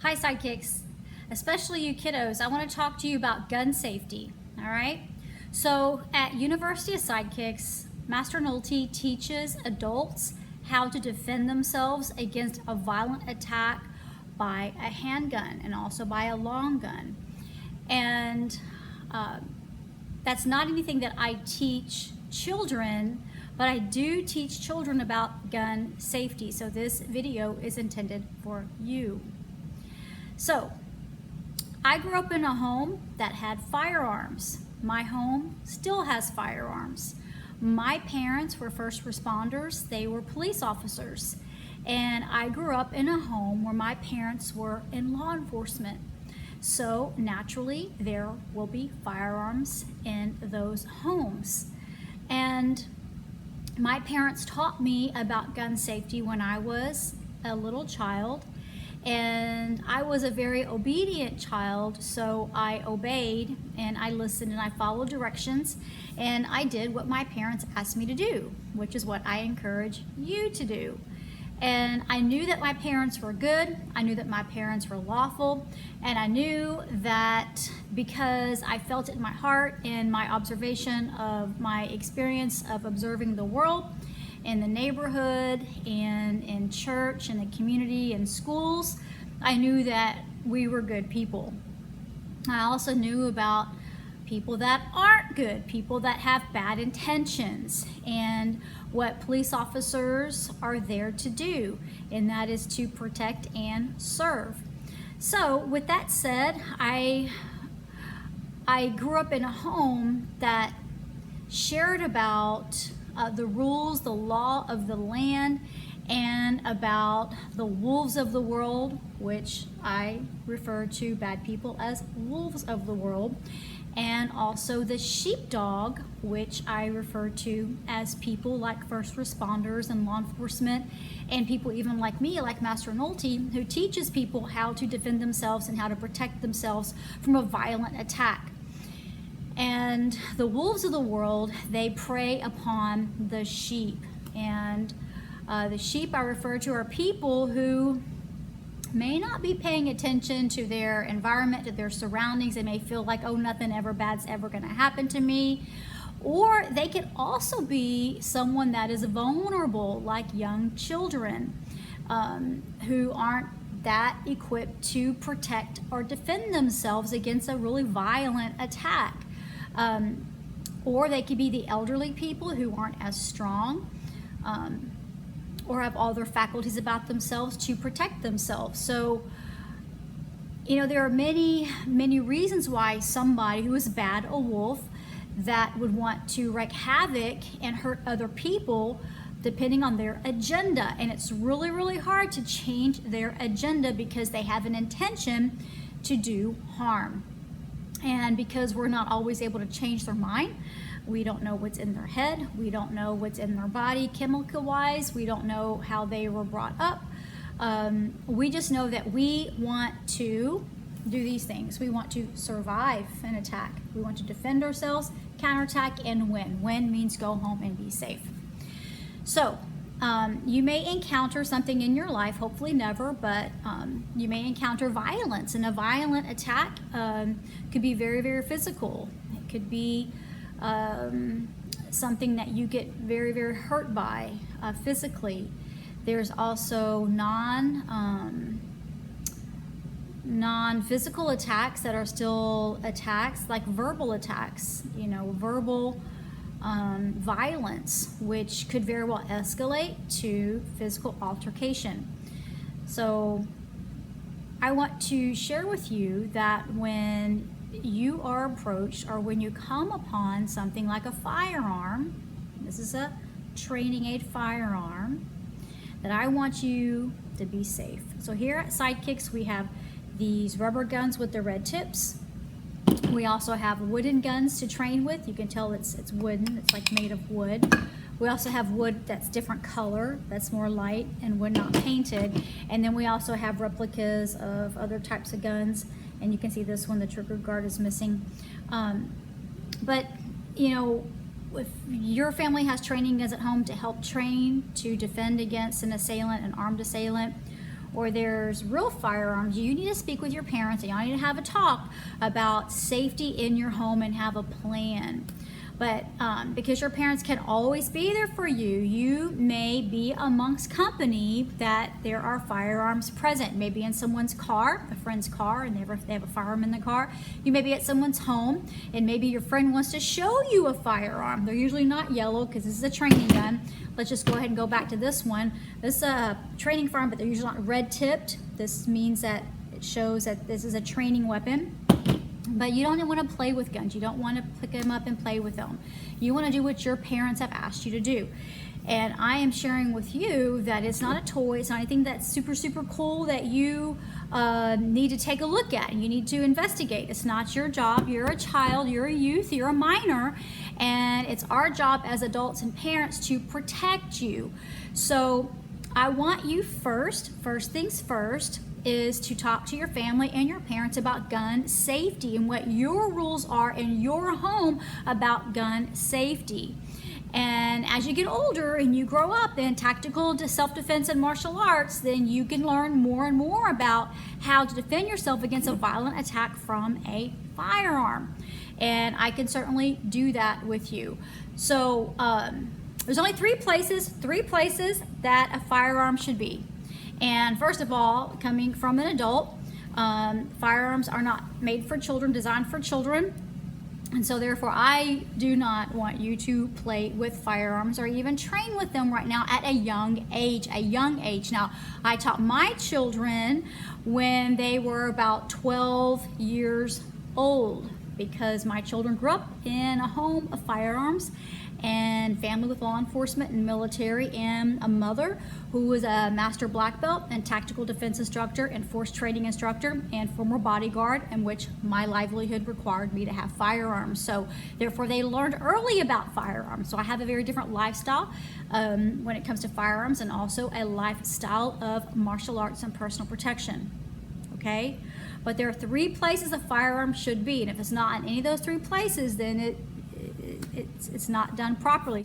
Hi Sidekicks, especially you kiddos. I want to talk to you about gun safety, all right? So at University of Sidekicks, Master Nolte teaches adults how to defend themselves against a violent attack by a handgun and also by a long gun. And that's not anything that I teach children, but I do teach children about gun safety. So this video is intended for you. So, I grew up in a home that had firearms. My home still has firearms. My parents were first responders, they were police officers. And I grew up in a home where my parents were in law enforcement. So naturally, there will be firearms in those homes. And my parents taught me about gun safety when I was a little child. And I was a very obedient child, so I obeyed and I listened and I followed directions and I did what my parents asked me to do, which is what I encourage you to do. And I knew that my parents were good, I knew that my parents were lawful, and I knew that because I felt it in my heart and my observation of my experience of observing the world, in the neighborhood and in church and the community and schools, I knew that we were good people. I also knew about people that aren't good, people that have bad intentions, and what police officers are there to do, and that is to protect and serve. So with that said, I grew up in a home that shared about the rules, the law of the land, and about the wolves of the world, which I refer to bad people as wolves of the world, and also the sheepdog, which I refer to as people like first responders and law enforcement, and people even like me, like Master Nolte, who teaches people how to defend themselves and how to protect themselves from a violent attack. And the wolves of the world, they prey upon the sheep. And the sheep I refer to are people who may not be paying attention to their environment, to their surroundings. They may feel like, oh, nothing ever bad's ever gonna happen to me. Or they could also be someone that is vulnerable, like young children who aren't that equipped to protect or defend themselves against a really violent attack. Or they could be the elderly people who aren't as strong or have all their faculties about themselves to protect themselves. So, you know, there are many reasons why somebody who is bad, a wolf, that would want to wreak havoc and hurt other people depending on their agenda. And it's really, really hard to change their agenda because they have an intention to do harm. And because we're not always able to change their mind, we don't know what's in their head, we don't know what's in their body chemical-wise, we don't know how they were brought up. We just know that we want to do these things. We want to survive an attack. We want to defend ourselves, counterattack, and win. Win means go home and be safe. So, you may encounter something in your life, hopefully never, but you may encounter violence, and a violent attack could be very, very physical. It could be something that you get very, very hurt by physically. There's also non-physical attacks that are still attacks, like verbal attacks, you know, verbal violence, which could very well escalate to physical altercation. So I want to share with you that when you are approached or when you come upon something like a firearm, this is a training aid firearm, that I want you to be safe. So here at Sidekicks, we have these rubber guns with the red tips. We also have wooden guns to train with. You can tell it's wooden, it's like made of wood. We also have wood that's different color, that's more light and wood not painted. And then we also have replicas of other types of guns. And you can see this one, the trigger guard is missing. But, you know, if your family has training guns at home to help train to defend against an assailant, an armed assailant, or there's real firearms, you need to speak with your parents and y'all need to have a talk about safety in your home and have a plan. But because your parents can always be there for you, you may be amongst company that there are firearms present. Maybe in someone's car, a friend's car, and they have a firearm in the car. You may be at someone's home, and maybe your friend wants to show you a firearm. They're usually not yellow because this is a training gun. Let's just go ahead and go back to this one. This is a training firearm, but they're usually not red tipped. This means that it shows that this is a training weapon. But you don't want to play with guns. You don't want to pick them up and play with them. You want to do what your parents have asked you to do. And I am sharing with you that it's not a toy. It's not anything that's super, super cool that you need to take a look at. You need to investigate. It's not your job. You're a child. You're a youth. You're a minor. And it's our job as adults and parents to protect you. So I want you first things first, is to talk to your family and your parents about gun safety and what your rules are in your home about gun safety. And as you get older and you grow up in tactical self-defense and martial arts, then you can learn more and more about how to defend yourself against a violent attack from a firearm. And I can certainly do that with you. So there's only three places that a firearm should be. And first of all, coming from an adult, firearms are not made for children, designed for children. And so therefore, I do not want you to play with firearms or even train with them right now at a young age. Now, I taught my children when they were about 12 years old, because my children grew up in a home of firearms and family with law enforcement and military, and a mother who was a master black belt and tactical defense instructor and force training instructor and former bodyguard, in which my livelihood required me to have firearms. So therefore they learned early about firearms. So I have a very different lifestyle when it comes to firearms, and also a lifestyle of martial arts and personal protection. Okay? But there are three places a firearm should be, and if it's not in any of those three places, then it's not done properly.